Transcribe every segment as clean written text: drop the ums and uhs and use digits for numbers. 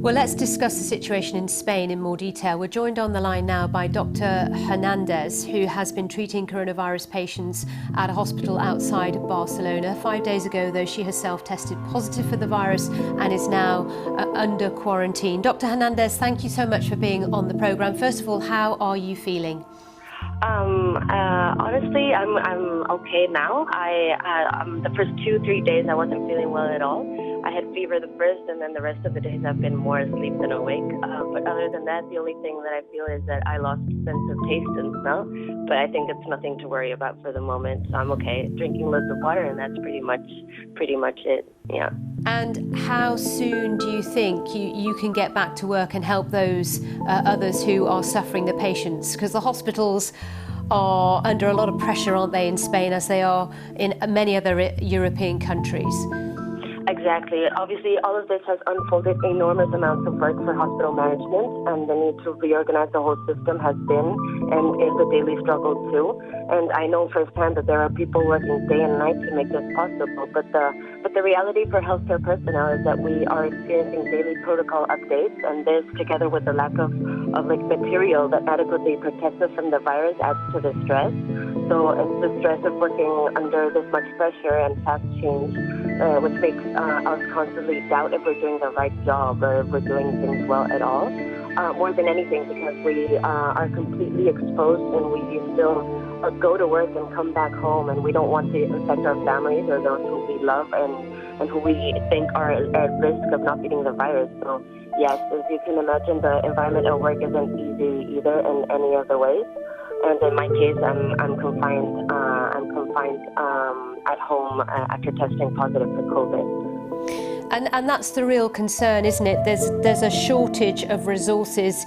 Well, let's discuss the situation in Spain in more detail. We're joined on the line now by Dr. Hernandez, who has been treating coronavirus patients at a hospital outside Barcelona. 5 days ago, though, she herself tested positive for the virus and is now under quarantine. Dr. Hernandez, thank you so much for being on the programme. First of all, how are you feeling? Honestly, I'm okay now. The first 2-3 days I wasn't feeling well at all. I had fever the first, and then the rest of the days I've been more asleep than awake. But other than that, the only thing that I feel is that I lost sense of taste and smell. But I think it's nothing to worry about for the moment. So I'm okay. Drinking loads of water, and that's pretty much it. Yeah. And how soon do you think you can get back to work and help those others who are suffering, the patients? Because the hospitals are under a lot of pressure, aren't they, in Spain, as they are in many other European countries? Exactly. Obviously, all of this has unfolded enormous amounts of work for hospital management, and the need to reorganize the whole system has been and is a daily struggle too. And I know firsthand that there are people working day and night to make this possible. But the reality for healthcare personnel is that we are experiencing daily protocol updates, and this, together with the lack of material that adequately protects us from the virus, adds to the stress. So it's the stress of working under this much pressure and fast change, which makes us constantly doubt if we're doing the right job or if we're doing things well at all. More than anything, because we are completely exposed and we still go to work and come back home, and we don't want to infect our families or those who we love and who we think are at risk of not getting the virus. So yes, as you can imagine, the environment at work isn't easy either in any other ways. And in my case, I'm confined. At home after testing positive for COVID. And that's the real concern, isn't it? There's a shortage of resources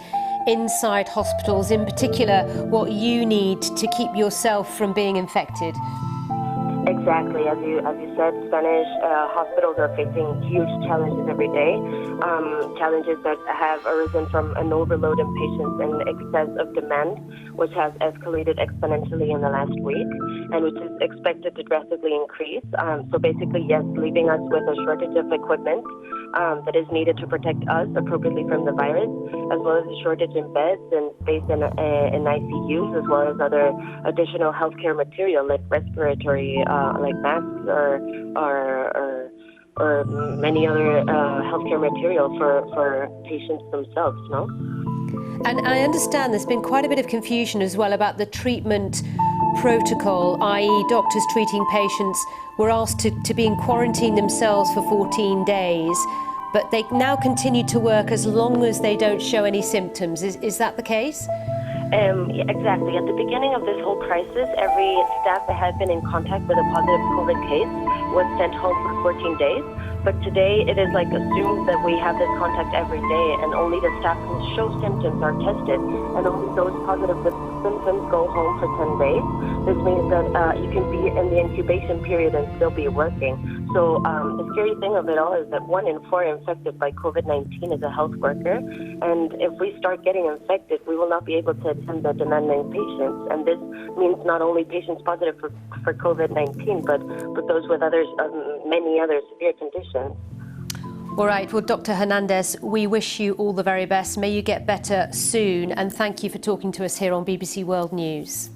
inside hospitals, in particular what you need to keep yourself from being infected. Exactly. As you said, Spanish hospitals are facing huge challenges every day, challenges that have arisen from an overload in patients and excess of demand, which has escalated exponentially in the last week, and which is expected to drastically increase. So basically, yes, leaving us with a shortage of equipment that is needed to protect us appropriately from the virus, as well as a shortage in beds and space in ICUs, as well as other additional healthcare material like respiratory, like masks or many other healthcare material for patients themselves, no? And I understand there's been quite a bit of confusion as well about the treatment protocol, i.e. doctors treating patients were asked to be in quarantine themselves for 14 days, but they now continue to work as long as they don't show any symptoms. Is that the case? Exactly. At the beginning of this whole crisis, every staff that had been in contact with a positive COVID case was sent home for 14 days. But today it is assumed that we have this contact every day, and only the staff who show symptoms are tested, and only those positive with symptoms go home for 10 days. This means that you can be in the incubation period and still be working. So the scary thing of it all is that 1 in 4 infected by COVID-19 is a health worker, and if we start getting infected, we will not be able to attend the demanding patients. And this means not only patients positive for COVID-19, but those with many other severe conditions. All right, well, Dr. Hernandez, we wish you all the very best. May you get better soon, and thank you for talking to us here on BBC World News.